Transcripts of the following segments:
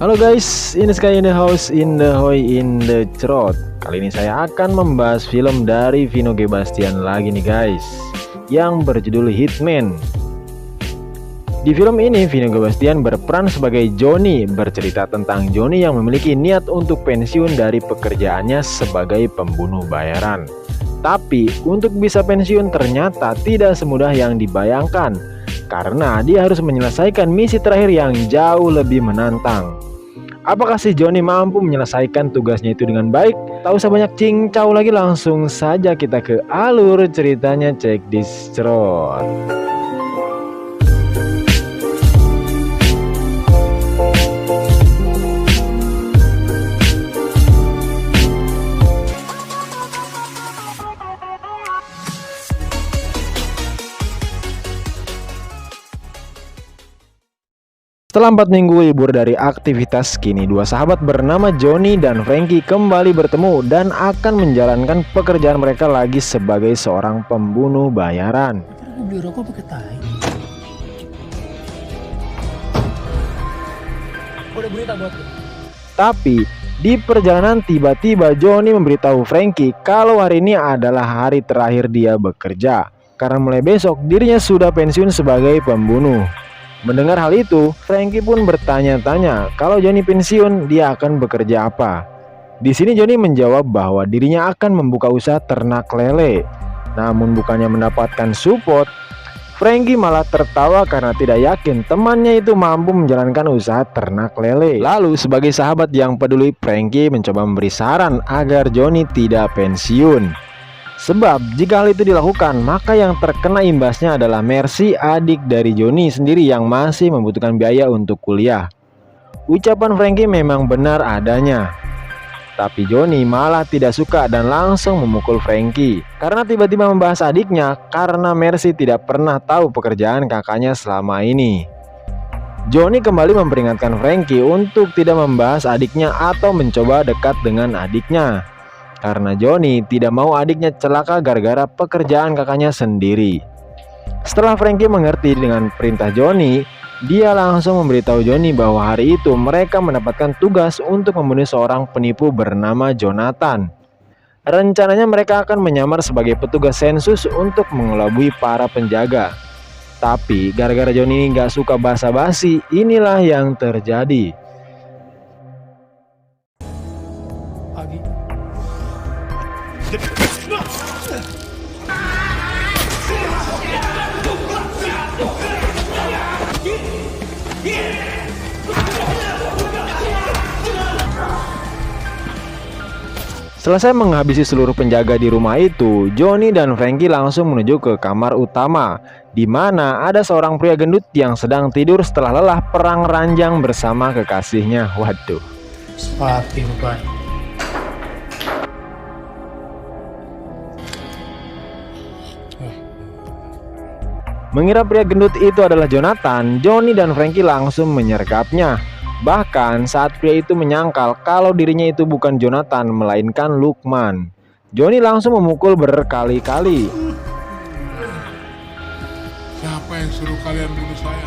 Halo guys, ini Sky in the house, in the hoy, in the cerot. Kali ini saya akan membahas film dari Vino G. Bastian lagi nih guys, yang berjudul Hitman. Di film ini Vino G. Bastian berperan sebagai Johnny, bercerita tentang Johnny yang memiliki niat untuk pensiun dari pekerjaannya sebagai pembunuh bayaran. Tapi untuk bisa pensiun ternyata tidak semudah yang dibayangkan, karena dia harus menyelesaikan misi terakhir yang jauh lebih menantang. Apakah si Johnny mampu menyelesaikan tugasnya itu dengan baik? Tak usah banyak cincau lagi, langsung saja kita ke alur ceritanya, cek di cerot. Setelah 4 minggu libur dari aktivitas, kini dua sahabat bernama Johnny dan Frankie kembali bertemu dan akan menjalankan pekerjaan mereka lagi sebagai seorang pembunuh bayaran. Beli rokok pakai tai. Udah berita buat lu. Tapi di perjalanan tiba-tiba Johnny memberitahu Frankie kalau hari ini adalah hari terakhir dia bekerja, karena mulai besok dirinya sudah pensiun sebagai pembunuh. Mendengar hal itu, Frankie pun bertanya-tanya kalau Johnny pensiun, dia akan bekerja apa. Di sini Johnny menjawab bahwa dirinya akan membuka usaha ternak lele. Namun bukannya mendapatkan support, Frankie malah tertawa karena tidak yakin temannya itu mampu menjalankan usaha ternak lele. Lalu sebagai sahabat yang peduli, Frankie mencoba memberi saran agar Johnny tidak pensiun. Sebab jika hal itu dilakukan, maka yang terkena imbasnya adalah Mercy, adik dari Johnny sendiri yang masih membutuhkan biaya untuk kuliah. Ucapan Frankie memang benar adanya. Tapi Johnny malah tidak suka dan langsung memukul Frankie karena tiba-tiba membahas adiknya, karena Mercy tidak pernah tahu pekerjaan kakaknya selama ini. Johnny kembali memperingatkan Frankie untuk tidak membahas adiknya atau mencoba dekat dengan adiknya, karena Johnny tidak mau adiknya celaka gara-gara pekerjaan kakaknya sendiri. Setelah Frankie mengerti dengan perintah Johnny, dia langsung memberitahu Johnny bahwa hari itu mereka mendapatkan tugas untuk membunuh seorang penipu bernama Jonathan. Rencananya mereka akan menyamar sebagai petugas sensus untuk mengelabui para penjaga. Tapi gara-gara Johnny nggak suka basa-basi, inilah yang terjadi. Pagi. Selesai menghabisi seluruh penjaga di rumah itu, Johnny dan Frankie langsung menuju ke kamar utama, di mana ada seorang pria gendut yang sedang tidur setelah lelah perang ranjang bersama kekasihnya. Waduh. Sepati rupanya. Mengira pria gendut itu adalah Jonathan, Johnny dan Frankie langsung menyergapnya. Bahkan saat pria itu menyangkal kalau dirinya itu bukan Jonathan melainkan Lukman, Johnny langsung memukul berkali-kali. Siapa yang suruh kalian bunuh saya?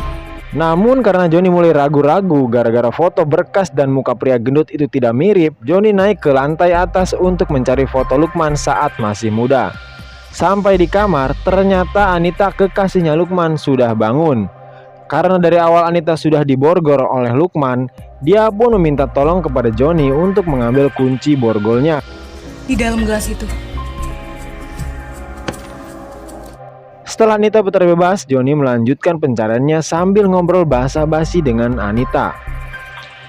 Namun karena Johnny mulai ragu-ragu gara-gara foto berkas dan muka pria gendut itu tidak mirip, Johnny naik ke lantai atas untuk mencari foto Lukman saat masih muda. Sampai di kamar, ternyata Anita, kekasihnya Lukman, sudah bangun. Karena dari awal Anita sudah diborgol oleh Lukman, dia pun meminta tolong kepada Johnny untuk mengambil kunci borgolnya. Di dalam gelas itu. Setelah Anita terbebas, Johnny melanjutkan pencariannya sambil ngobrol basa-basi dengan Anita.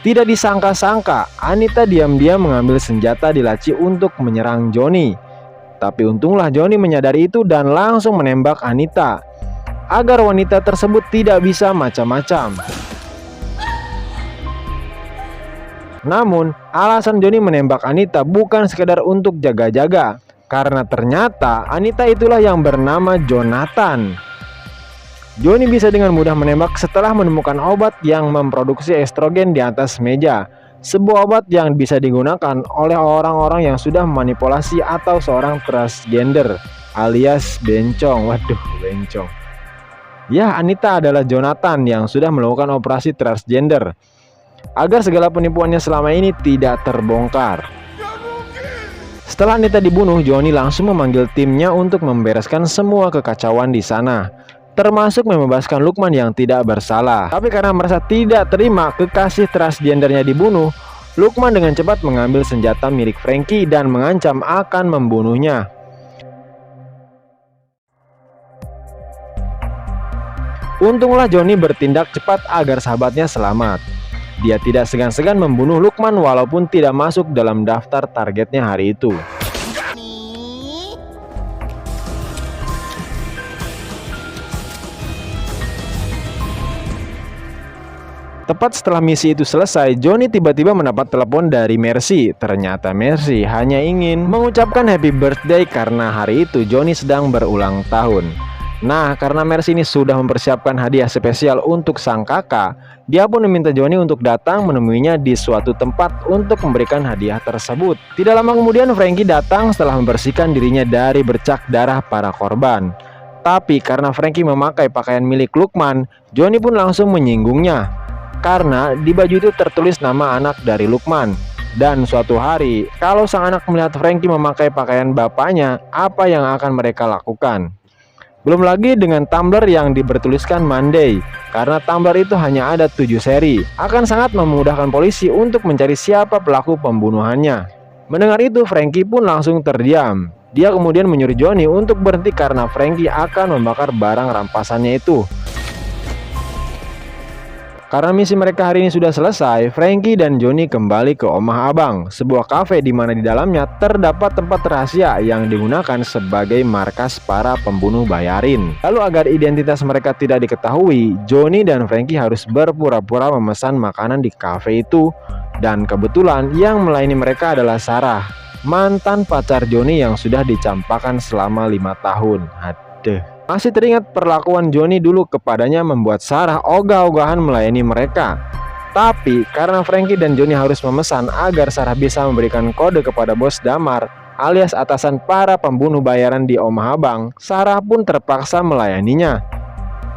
Tidak disangka-sangka, Anita diam-diam mengambil senjata di laci untuk menyerang Johnny. Tapi untunglah Johnny menyadari itu dan langsung menembak Anita, agar wanita tersebut tidak bisa macam-macam. Namun, alasan Johnny menembak Anita bukan sekedar untuk jaga-jaga, karena ternyata Anita itulah yang bernama Jonathan. Johnny bisa dengan mudah menembak setelah menemukan obat yang memproduksi estrogen di atas meja. Sebuah obat yang bisa digunakan oleh orang-orang yang sudah memanipulasi atau seorang transgender alias bencong. Waduh, bencong. Ya, Anita adalah Jonathan yang sudah melakukan operasi transgender. agar segala penipuannya selama ini tidak terbongkar. Setelah Anita dibunuh, Johnny langsung memanggil timnya untuk membereskan semua kekacauan di sana, termasuk membebaskan Lukman yang tidak bersalah. Tapi karena merasa tidak terima kekasih transgendernya dibunuh, Lukman dengan cepat mengambil senjata milik Franky dan mengancam akan membunuhnya. Untunglah Johnny bertindak cepat agar sahabatnya selamat. Dia tidak segan-segan membunuh Lukman walaupun tidak masuk dalam daftar targetnya hari itu. Tepat setelah misi itu selesai, Johnny tiba-tiba mendapat telepon dari Mercy. Ternyata Mercy hanya ingin mengucapkan happy birthday karena hari itu Johnny sedang berulang tahun. Nah, karena Mercy ini sudah mempersiapkan hadiah spesial untuk sang kakak, dia pun meminta Johnny untuk datang menemuinya di suatu tempat untuk memberikan hadiah tersebut. Tidak lama kemudian Franky datang setelah membersihkan dirinya dari bercak darah para korban. Tapi karena Franky memakai pakaian milik Lukman, Johnny pun langsung menyinggungnya. Karena di baju itu tertulis nama anak dari Lukman. Dan suatu hari, kalau sang anak melihat Franky memakai pakaian bapaknya, apa yang akan mereka lakukan? Belum lagi dengan tumbler yang bertuliskan Monday, karena tumbler itu hanya ada 7 seri, akan sangat memudahkan polisi untuk mencari siapa pelaku pembunuhannya. Mendengar itu, Franky pun langsung terdiam. Dia kemudian menyuruh Johnny untuk berhenti karena Franky akan membakar barang rampasannya itu. Karena misi mereka hari ini sudah selesai, Franky dan Johnny kembali ke Omah Abang, sebuah kafe di mana di dalamnya terdapat tempat rahasia yang digunakan sebagai markas para pembunuh bayarin. Lalu agar identitas mereka tidak diketahui, Johnny dan Franky harus berpura-pura memesan makanan di kafe itu. Dan kebetulan yang melayani mereka adalah Sarah, mantan pacar Johnny yang sudah dicampakan selama 5 tahun. Aduh. Masih teringat perlakuan Johnny dulu kepadanya membuat Sarah ogah-ogahan melayani mereka. Tapi karena Franky dan Johnny harus memesan agar Sarah bisa memberikan kode kepada bos Damar alias atasan para pembunuh bayaran di Omah Abang, Sarah pun terpaksa melayaninya.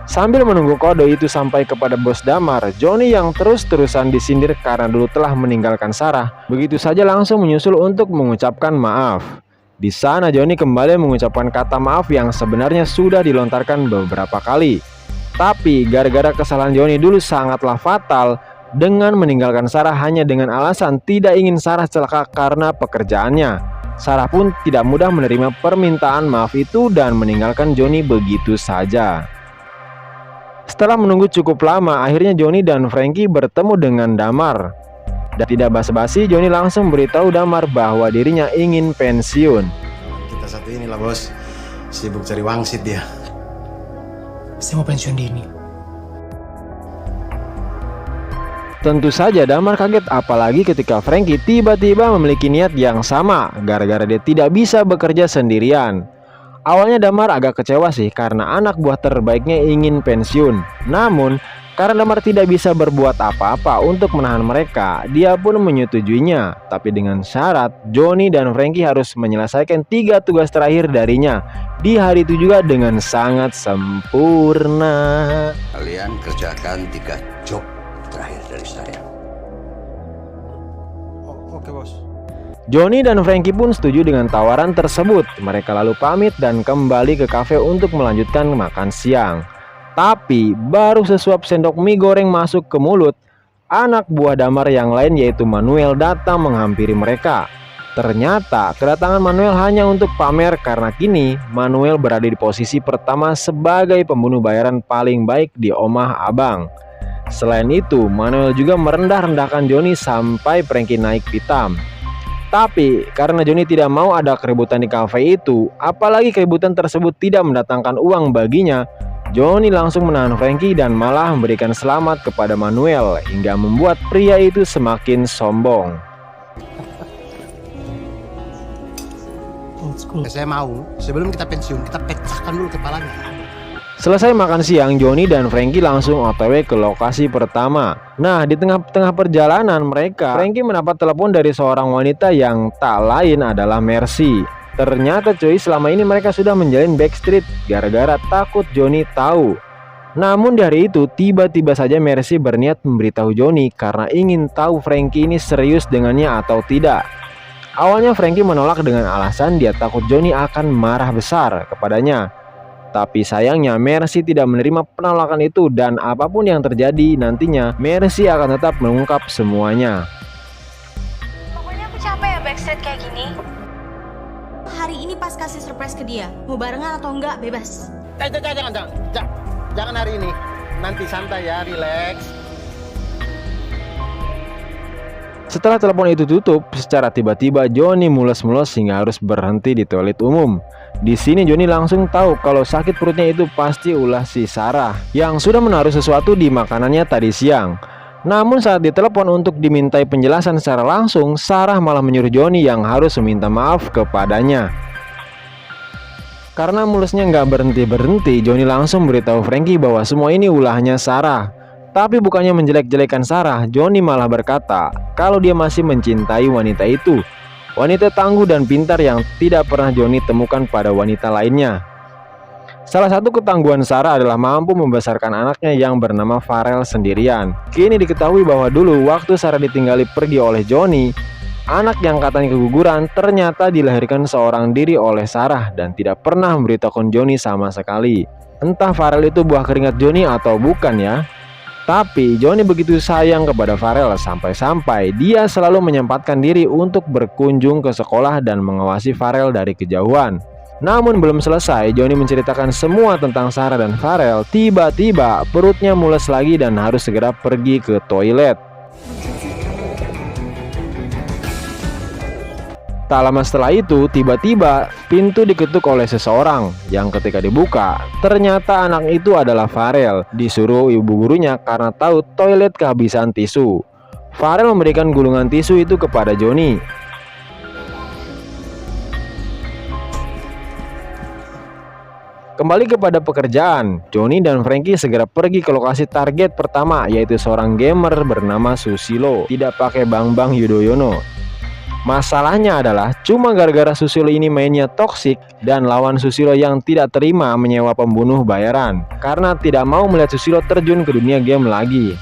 Sambil menunggu kode itu sampai kepada bos Damar, Johnny yang terus-terusan disindir karena dulu telah meninggalkan Sarah, begitu saja langsung menyusul untuk mengucapkan maaf. Di sana Johnny kembali mengucapkan kata maaf yang sebenarnya sudah dilontarkan beberapa kali. Tapi gara-gara kesalahan Johnny dulu sangatlah fatal dengan meninggalkan Sarah hanya dengan alasan tidak ingin Sarah celaka karena pekerjaannya. Sarah pun tidak mudah menerima permintaan maaf itu dan meninggalkan Johnny begitu saja. Setelah menunggu cukup lama, akhirnya Johnny dan Franky bertemu dengan Damar. Dan tidak basa-basi, Johnny langsung beritahu Damar bahwa dirinya ingin pensiun. Kita satu inilah bos, sibuk cari wangsit dia. Saya mau pensiun dini. Tentu saja Damar kaget, apalagi ketika Franky tiba-tiba memiliki niat yang sama gara-gara dia tidak bisa bekerja sendirian. Awalnya Damar agak kecewa sih karena anak buah terbaiknya ingin pensiun. Namun karena Damar tidak bisa berbuat apa-apa untuk menahan mereka, dia pun menyetujuinya. Tapi dengan syarat Johnny dan Franky harus menyelesaikan 3 tugas terakhir darinya di hari itu juga dengan sangat sempurna. Kalian kerjakan 3 job terakhir dari saya. Oke bos. Johnny dan Franky pun setuju dengan tawaran tersebut. Mereka lalu pamit dan kembali ke kafe untuk melanjutkan makan siang. Tapi baru sesuap sendok mie goreng masuk ke mulut, anak buah Damar yang lain yaitu Manuel datang menghampiri mereka. Ternyata kedatangan Manuel hanya untuk pamer karena kini Manuel berada di posisi pertama sebagai pembunuh bayaran paling baik di Omah Abang. Selain itu, Manuel juga merendah-rendahkan Johnny sampai Franky naik pitam. Tapi karena Johnny tidak mau ada keributan di kafe itu, apalagi keributan tersebut tidak mendatangkan uang baginya, Johnny langsung menahan Franky dan malah memberikan selamat kepada Manuel hingga membuat pria itu semakin sombong. Old school. Saya mau sebelum kita pensiun kita pecahkan dulu kepalanya. Selesai makan siang, Johnny dan Franky langsung OTW ke lokasi pertama. Nah, di tengah-tengah perjalanan mereka, Franky mendapat telepon dari seorang wanita yang tak lain adalah Mercy. Ternyata cuy, selama ini mereka sudah menjalin backstreet gara-gara takut Johnny tahu. Namun di hari itu tiba-tiba saja Mercy berniat memberitahu Johnny karena ingin tahu Frankie ini serius dengannya atau tidak. Awalnya Frankie menolak dengan alasan dia takut Johnny akan marah besar kepadanya. Tapi sayangnya Mercy tidak menerima penolakan itu dan apapun yang terjadi nantinya Mercy akan tetap mengungkap semuanya. Pokoknya aku capek ya backstreet kayak gini. Hari ini pas kasih surprise ke dia, mau barengan atau enggak bebas. Jangan hari ini. Nanti santai ya, relax. Setelah telepon itu tutup, secara tiba-tiba Johnny mules-mules hingga harus berhenti di toilet umum. Di sini Johnny langsung tahu kalau sakit perutnya itu pasti ulah si Sarah yang sudah menaruh sesuatu di makanannya tadi siang. Namun saat ditelepon untuk dimintai penjelasan secara langsung, Sarah malah menyuruh Johnny yang harus meminta maaf kepadanya. Karena mulesnya nggak berhenti-berhenti, Johnny langsung beritahu Frankie bahwa semua ini ulahnya Sarah. Tapi bukannya menjelek-jelekan Sarah, Johnny malah berkata kalau dia masih mencintai wanita itu. Wanita tangguh dan pintar yang tidak pernah Johnny temukan pada wanita lainnya. Salah satu ketangguhan Sarah adalah mampu membesarkan anaknya yang bernama Farel sendirian. Kini diketahui bahwa dulu waktu Sarah ditinggali pergi oleh Johnny, anak yang katanya keguguran ternyata dilahirkan seorang diri oleh Sarah dan tidak pernah memberitahukan Johnny sama sekali. Entah Farel itu buah keringat Johnny atau bukan ya. Tapi Johnny begitu sayang kepada Farel sampai-sampai dia selalu menyempatkan diri untuk berkunjung ke sekolah dan mengawasi Farel dari kejauhan. Namun belum selesai Johnny menceritakan semua tentang Sarah dan Farel, tiba-tiba perutnya mules lagi dan harus segera pergi ke toilet. Tak lama setelah itu, tiba-tiba pintu diketuk oleh seseorang yang ketika dibuka, ternyata anak itu adalah Farel. Disuruh ibu gurunya karena tahu toilet kehabisan tisu. Farel memberikan gulungan tisu itu kepada Johnny. Kembali kepada pekerjaan, Johnny dan Frankie segera pergi ke lokasi target pertama, yaitu seorang gamer bernama Susilo, tidak pakai Bambang Yudhoyono. Masalahnya adalah cuma gara-gara Susilo ini mainnya toksik dan lawan Susilo yang tidak terima menyewa pembunuh bayaran karena tidak mau melihat Susilo terjun ke dunia game lagi.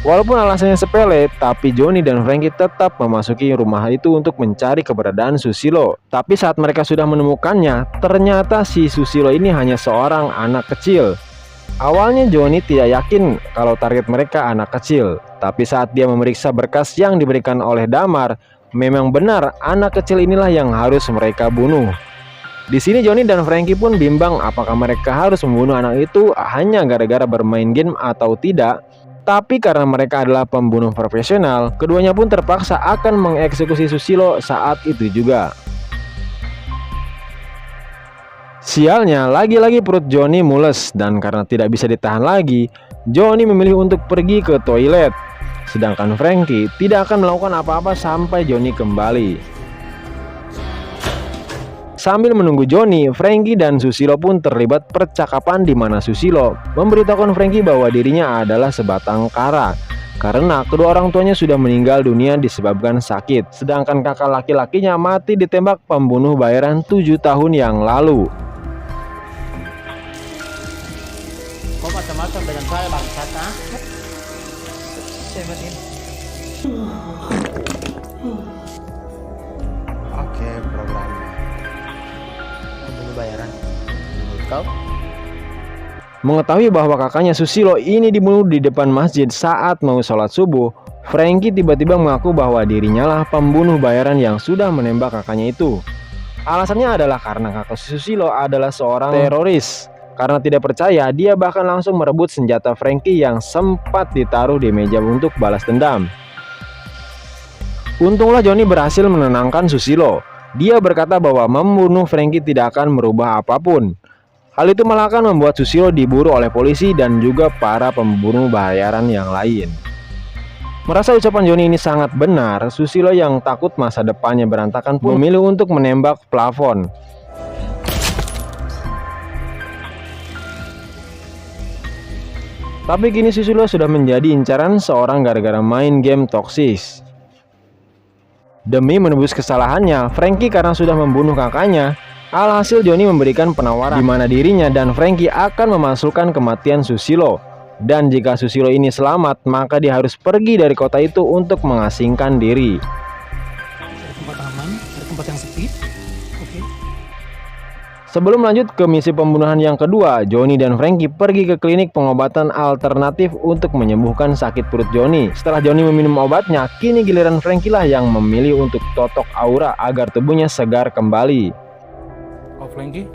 Walaupun alasannya sepele, tapi Johnny dan Frankie tetap memasuki rumah itu untuk mencari keberadaan Susilo. Tapi saat mereka sudah menemukannya, ternyata si Susilo ini hanya seorang anak kecil. Awalnya Johnny tidak yakin kalau target mereka anak kecil, tapi saat dia memeriksa berkas yang diberikan oleh Damar, memang benar anak kecil inilah yang harus mereka bunuh. Di sini Johnny dan Frankie pun bimbang apakah mereka harus membunuh anak itu hanya gara-gara bermain game atau tidak. Tapi karena mereka adalah pembunuh profesional, keduanya pun terpaksa akan mengeksekusi Susilo saat itu juga. Sialnya, lagi-lagi perut Johnny mules dan karena tidak bisa ditahan lagi, Johnny memilih untuk pergi ke toilet. Sedangkan Frankie tidak akan melakukan apa-apa sampai Johnny kembali. Sambil menunggu Johnny, Frankie dan Susilo pun terlibat percakapan di mana Susilo memberitahukan Frankie bahwa dirinya adalah sebatang kara karena kedua orang tuanya sudah meninggal dunia disebabkan sakit, sedangkan kakak laki-lakinya mati ditembak pembunuh bayaran 7 tahun yang lalu. Kau macam-macam dengan saya bangsat, ah? Oke, programnya pembunuh bayaran. Menurut kau? Mengetahui bahwa kakaknya Susilo ini dibunuh di depan masjid saat mau sholat subuh, Frankie tiba-tiba mengaku bahwa dirinya lah pembunuh bayaran yang sudah menembak kakaknya itu. Alasannya adalah karena kakak Susilo adalah seorang teroris. Karena tidak percaya, dia bahkan langsung merebut senjata Frankie yang sempat ditaruh di meja untuk balas dendam. Untunglah Johnny berhasil menenangkan Susilo. Dia berkata bahwa membunuh Frankie tidak akan merubah apapun. Hal itu malah akan membuat Susilo diburu oleh polisi dan juga para pembunuh bayaran yang lain. Merasa ucapan Johnny ini sangat benar, Susilo yang takut masa depannya berantakan pun memilih untuk menembak plafon. Tapi kini Susilo sudah menjadi incaran seorang gara-gara main game toksis. Demi menebus kesalahannya, Frankie karena sudah membunuh kakaknya, Alhasil Johnny memberikan penawaran di mana dirinya dan Frankie akan memasukkan kematian Susilo. Dan jika Susilo ini selamat, maka dia harus pergi dari kota itu untuk mengasingkan diri. Ada tempat aman, ada tempat yang sepi. Oke. Sebelum lanjut ke misi pembunuhan yang kedua, Johnny dan Frankie pergi ke klinik pengobatan alternatif untuk menyembuhkan sakit perut Johnny. Setelah Johnny meminum obatnya, kini giliran Frankie lah yang memilih untuk totok aura agar tubuhnya segar kembali. Frankie?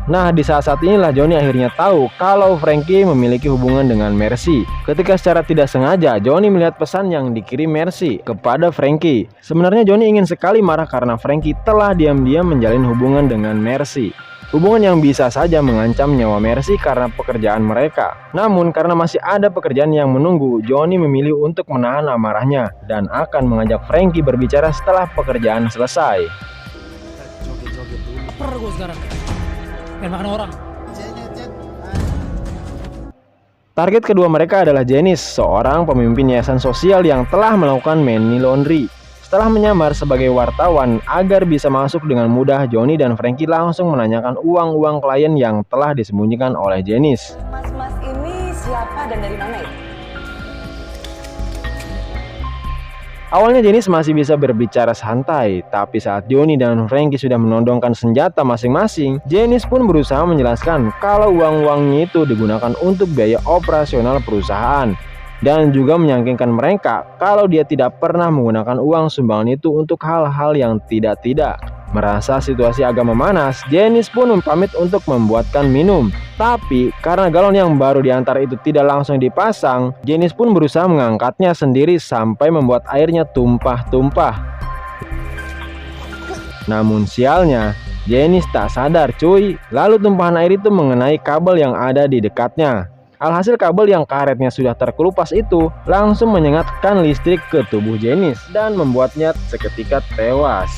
Nah, di saat-saat inilah Johnny akhirnya tahu kalau Frankie memiliki hubungan dengan Mercy. Ketika secara tidak sengaja Johnny melihat pesan yang dikirim Mercy kepada Frankie. Sebenarnya Johnny ingin sekali marah karena Frankie telah diam-diam menjalin hubungan dengan Mercy. Hubungan yang bisa saja mengancam nyawa Mercy karena pekerjaan mereka. Namun karena masih ada pekerjaan yang menunggu, Johnny memilih untuk menahan amarahnya dan akan mengajak Frankie berbicara setelah pekerjaan selesai. Lapar gue sekarang. Pengen makan orang. Target kedua mereka adalah Janice, seorang pemimpin yayasan sosial yang telah melakukan money laundry. Setelah menyamar sebagai wartawan agar bisa masuk dengan mudah, Johnny dan Frankie langsung menanyakan uang-uang klien yang telah disembunyikan oleh Janice. Mas-mas ini siapa dan dari mana ya? Awalnya Janice masih bisa berbicara santai, tapi saat Johnny dan Frankie sudah menodongkan senjata masing-masing, Janice pun berusaha menjelaskan kalau uang-uangnya itu digunakan untuk biaya operasional perusahaan. Dan juga meyakinkan mereka kalau dia tidak pernah menggunakan uang sumbangan itu untuk hal-hal yang tidak-tidak. Merasa situasi agak memanas, Janice pun pamit untuk membuatkan minum. Tapi karena galon yang baru diantar itu tidak langsung dipasang, Janice pun berusaha mengangkatnya sendiri sampai membuat airnya tumpah-tumpah. Namun sialnya, Janice tak sadar cuy, lalu tumpahan air itu mengenai kabel yang ada di dekatnya. Alhasil kabel yang karetnya sudah terkelupas itu langsung menyengatkan listrik ke tubuh Janice dan membuatnya seketika tewas.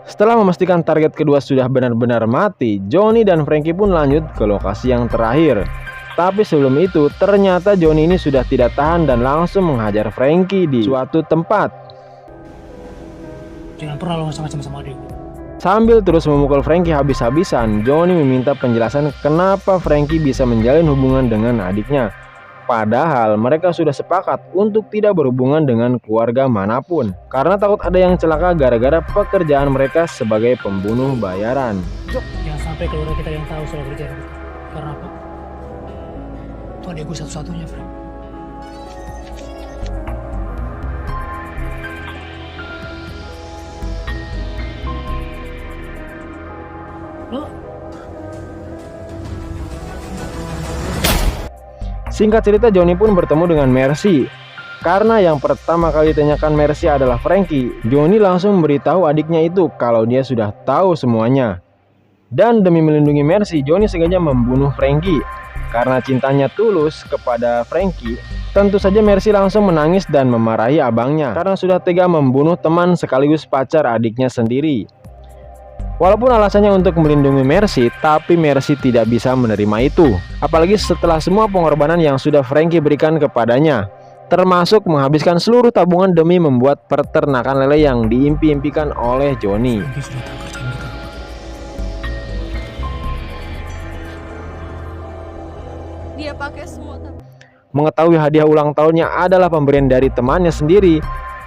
Setelah memastikan target kedua sudah benar-benar mati, Johnny dan Frankie pun lanjut ke lokasi yang terakhir. Tapi sebelum itu, ternyata Johnny ini sudah tidak tahan dan langsung menghajar Frankie di suatu tempat. Jangan pernah lo macam-macam sama adik. Sambil terus memukul Frankie habis-habisan, Johnny meminta penjelasan kenapa Frankie bisa menjalin hubungan dengan adiknya. Padahal mereka sudah sepakat untuk tidak berhubungan dengan keluarga manapun, karena takut ada yang celaka gara-gara pekerjaan mereka sebagai pembunuh bayaran. Jangan sampai keluarga kita yang tahu soal kerjaan kita. Karena apa? Itu adik gue satu-satunya, Frank. Singkat cerita, Johnny pun bertemu dengan Mercy. Karena yang pertama kali ditanyakan Mercy adalah Frankie, Johnny langsung memberitahu adiknya itu kalau dia sudah tahu semuanya. Dan demi melindungi Mercy, Johnny sengaja membunuh Frankie. Karena cintanya tulus kepada Frankie, tentu saja Mercy langsung menangis dan memarahi abangnya karena sudah tega membunuh teman sekaligus pacar adiknya sendiri. Walaupun alasannya untuk melindungi Mercy, tapi Mercy tidak bisa menerima itu. Apalagi setelah semua pengorbanan yang sudah Frankie berikan kepadanya, termasuk menghabiskan seluruh tabungan demi membuat peternakan lele yang diimpi-impikan oleh Johnny. Frankie sudah tahu kerjaan kita. Dia pakai semua Mengetahui hadiah ulang tahunnya adalah pemberian dari temannya sendiri,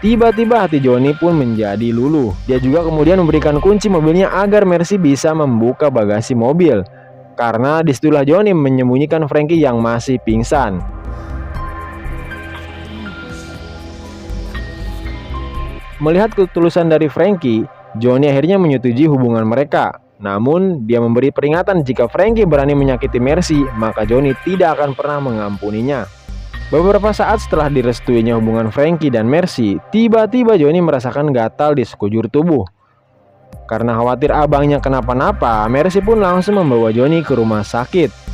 tiba-tiba hati Johnny pun menjadi luluh. Dia juga kemudian memberikan kunci mobilnya agar Mercy bisa membuka bagasi mobil. Karena disitulah Johnny menyembunyikan Frankie yang masih pingsan. Melihat ketulusan dari Frankie, Johnny akhirnya menyetujui hubungan mereka. Namun dia memberi peringatan jika Frankie berani menyakiti Mercy, maka Johnny tidak akan pernah mengampuninya. Beberapa saat setelah direstuinya hubungan Frankie dan Mercy, tiba-tiba Johnny merasakan gatal di sekujur tubuh. Karena khawatir abangnya kenapa-napa, Mercy pun langsung membawa Johnny ke rumah sakit.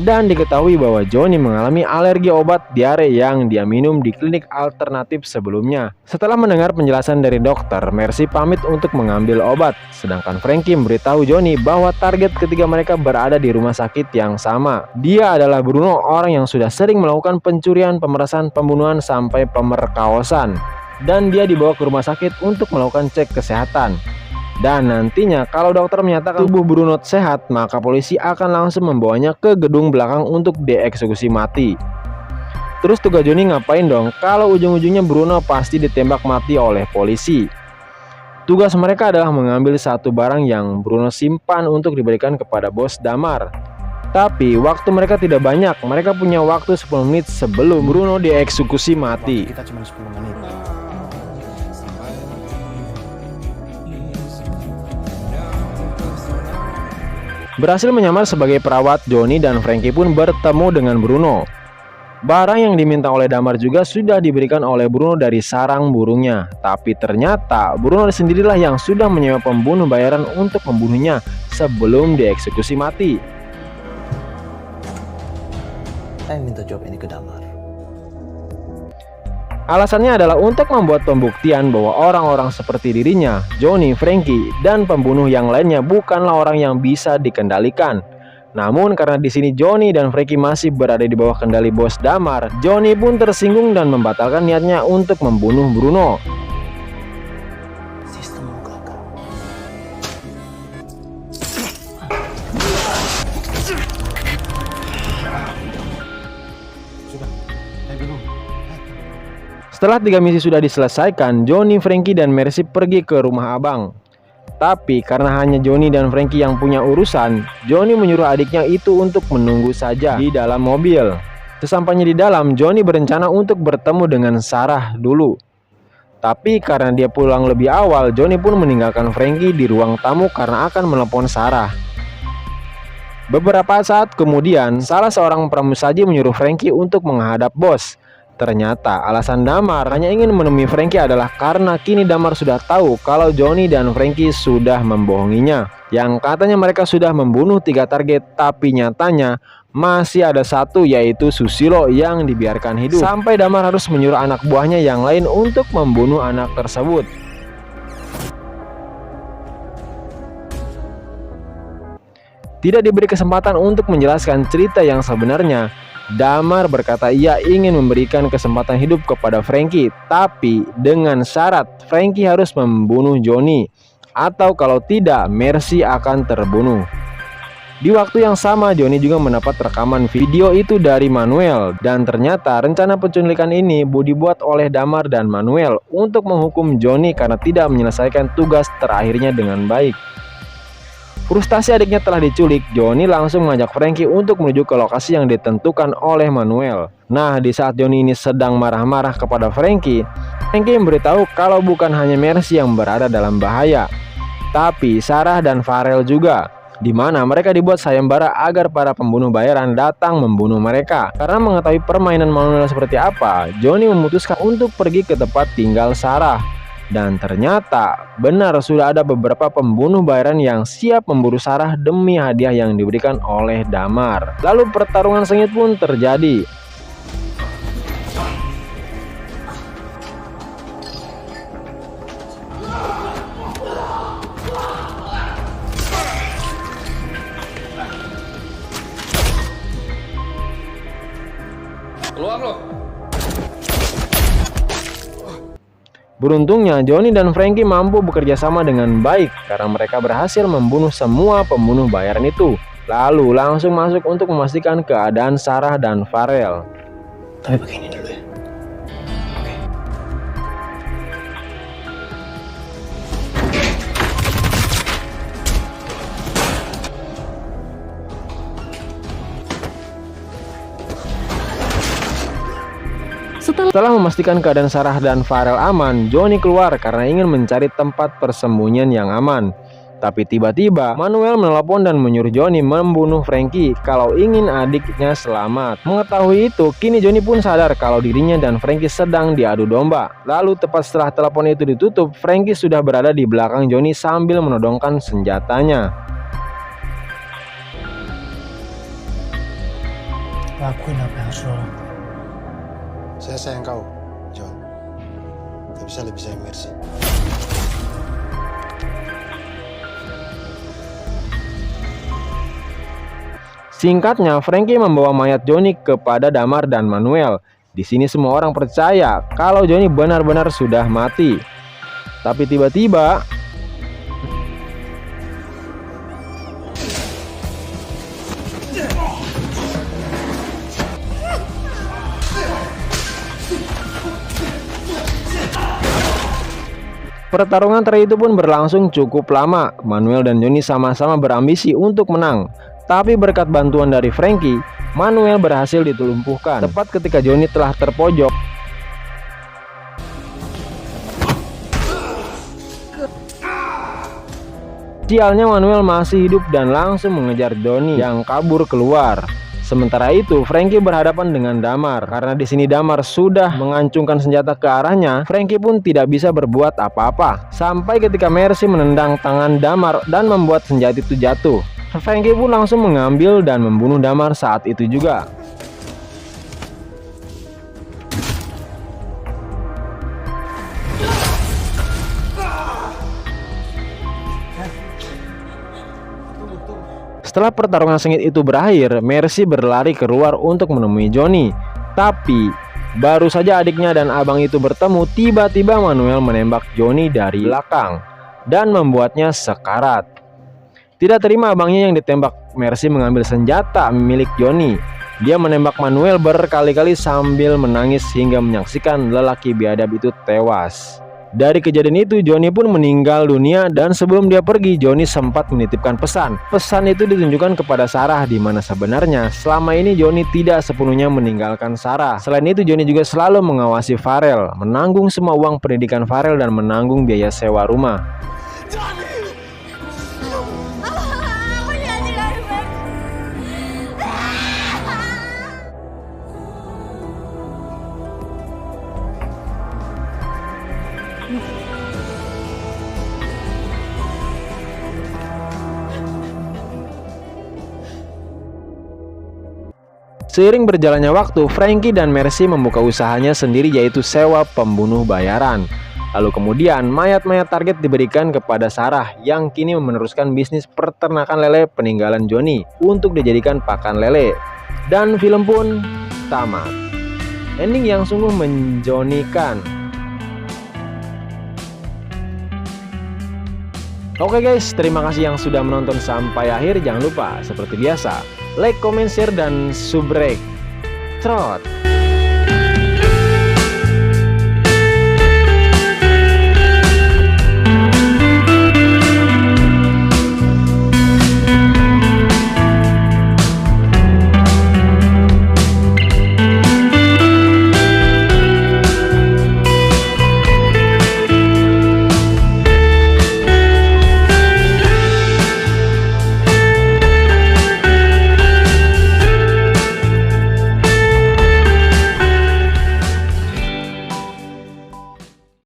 Dan diketahui bahwa Johnny mengalami alergi obat diare yang dia minum di klinik alternatif sebelumnya. Setelah mendengar penjelasan dari dokter, Mercy pamit untuk mengambil obat. Sedangkan Frankie memberitahu Johnny bahwa target ketiga mereka berada di rumah sakit yang sama. Dia adalah Bruno, orang yang sudah sering melakukan pencurian, pemerasan, pembunuhan, sampai pemerkosaan. dan dia dibawa ke rumah sakit untuk melakukan cek kesehatan. Dan nantinya kalau dokter menyatakan tubuh Bruno sehat, maka polisi akan langsung membawanya ke gedung belakang untuk dieksekusi mati. Terus tugas Johnny ngapain dong kalau ujung-ujungnya Bruno pasti ditembak mati oleh polisi? Tugas mereka adalah mengambil satu barang yang Bruno simpan untuk diberikan kepada bos Damar. Tapi waktu mereka tidak banyak, mereka punya waktu 10 menit sebelum Bruno dieksekusi mati. Kita cuma 10 menit. Berhasil menyamar sebagai perawat, Johnny dan Frankie pun bertemu dengan Bruno. Barang yang diminta oleh Damar juga sudah diberikan oleh Bruno dari sarang burungnya. Tapi ternyata Bruno sendirilah yang sudah menyewa pembunuh bayaran untuk membunuhnya sebelum dieksekusi mati. Saya minta jawab ini ke Damar. Alasannya adalah untuk membuat pembuktian bahwa orang-orang seperti dirinya, Johnny, Frankie, dan pembunuh yang lainnya bukanlah orang yang bisa dikendalikan. Namun karena di sini Johnny dan Frankie masih berada di bawah kendali bos Damar, Johnny pun tersinggung dan membatalkan niatnya untuk membunuh Bruno. Sistem gagal. Sudah, saya bingung. Setelah 3 misi sudah diselesaikan, Johnny, Frankie, dan Mercy pergi ke rumah abang. Tapi karena hanya Johnny dan Frankie yang punya urusan, Johnny menyuruh adiknya itu untuk menunggu saja di dalam mobil. Sesampainya di dalam, Johnny berencana untuk bertemu dengan Sarah dulu. Tapi karena dia pulang lebih awal, Johnny pun meninggalkan Frankie di ruang tamu karena akan menelepon Sarah. Beberapa saat kemudian, salah seorang pramusaji menyuruh Frankie untuk menghadap bos. Ternyata alasan Damar hanya ingin menemui Frankie adalah karena kini Damar sudah tahu kalau Johnny dan Frankie sudah membohonginya. Yang katanya mereka sudah membunuh 3 target, tapi nyatanya masih ada satu, yaitu Susilo yang dibiarkan hidup. Sampai Damar harus menyuruh anak buahnya yang lain untuk membunuh anak tersebut. Tidak diberi kesempatan untuk menjelaskan cerita yang sebenarnya, Damar berkata ia ingin memberikan kesempatan hidup kepada Frankie, tapi dengan syarat Frankie harus membunuh Johnny, atau kalau tidak Mercy akan terbunuh. Di waktu yang sama, Johnny juga mendapat rekaman video itu dari Manuel, dan ternyata rencana penculikan ini dibuat oleh Damar dan Manuel untuk menghukum Johnny karena tidak menyelesaikan tugas terakhirnya dengan baik. Frustasi adiknya telah diculik, Johnny langsung mengajak Frankie untuk menuju ke lokasi yang ditentukan oleh Manuel. Nah, di saat Johnny ini sedang marah-marah kepada Frankie memberitahu kalau bukan hanya Mercy yang berada dalam bahaya, tapi Sarah dan Farel juga, di mana mereka dibuat sayembara agar para pembunuh bayaran datang membunuh mereka. Karena mengetahui permainan Manuel seperti apa, Johnny memutuskan untuk pergi ke tempat tinggal Sarah. Dan ternyata benar sudah ada beberapa pembunuh bayaran yang siap memburu Sarah demi hadiah yang diberikan oleh Damar. Lalu pertarungan sengit pun terjadi. Keluar lo. Beruntungnya Johnny dan Frankie mampu bekerja sama dengan baik karena mereka berhasil membunuh semua pembunuh bayaran itu. Lalu langsung masuk untuk memastikan keadaan Sarah dan Farel. Tapi begini dulu ya. Oke. Setelah memastikan keadaan Sarah dan Farel aman, Johnny keluar karena ingin mencari tempat persembunyian yang aman. Tapi tiba-tiba Manuel menelepon dan menyuruh Johnny membunuh Frankie kalau ingin adiknya selamat. Mengetahui itu, kini Johnny pun sadar kalau dirinya dan Frankie sedang diadu domba. Lalu tepat setelah telepon itu ditutup, Frankie sudah berada di belakang Johnny sambil menodongkan senjatanya. Lakuin apa yang harus lo lakuin. Saya sayang kau, John. Tapi saya lebih sayang Mercy. Singkatnya, Frankie membawa mayat Johnny kepada Damar dan Manuel. Di sini semua orang percaya kalau Johnny benar-benar sudah mati. Tapi tiba-tiba pertarungan terakhir itu pun berlangsung cukup lama. Manuel dan Johnny sama-sama berambisi untuk menang. Tapi berkat bantuan dari Frankie, Manuel berhasil dilumpuhkan. Tepat ketika Johnny telah terpojok, sialnya Manuel masih hidup dan langsung mengejar Johnny yang kabur keluar. Sementara itu, Frankie berhadapan dengan Damar. Karena di sini Damar sudah mengancungkan senjata ke arahnya, Frankie pun tidak bisa berbuat apa-apa. Sampai ketika Mercy menendang tangan Damar dan membuat senjata itu jatuh. Frankie pun langsung mengambil dan membunuh Damar saat itu juga. Setelah pertarungan sengit itu berakhir, Mercy berlari keluar untuk menemui Johnny. Tapi baru saja adiknya dan abang itu bertemu, tiba-tiba Manuel menembak Johnny dari belakang dan membuatnya sekarat. Tidak terima abangnya yang ditembak, Mercy mengambil senjata milik Johnny. Dia menembak Manuel berkali-kali sambil menangis hingga menyaksikan lelaki biadab itu tewas. Dari kejadian itu, Johnny pun meninggal dunia dan sebelum dia pergi, Johnny sempat menitipkan pesan. Pesan itu ditunjukkan kepada Sarah, di mana sebenarnya selama ini Johnny tidak sepenuhnya meninggalkan Sarah. Selain itu, Johnny juga selalu mengawasi Farel, menanggung semua uang pendidikan Farel dan menanggung biaya sewa rumah. Seiring berjalannya waktu, Frankie dan Mercy membuka usahanya sendiri, yaitu sewa pembunuh bayaran. Lalu kemudian mayat-mayat target diberikan kepada Sarah yang kini meneruskan bisnis peternakan lele peninggalan Johnny untuk dijadikan pakan lele. Dan film pun tamat. Ending yang sungguh menjonikan. Oke guys, terima kasih yang sudah menonton sampai akhir. Jangan lupa seperti biasa, like, comment, share, dan subrek. Trot.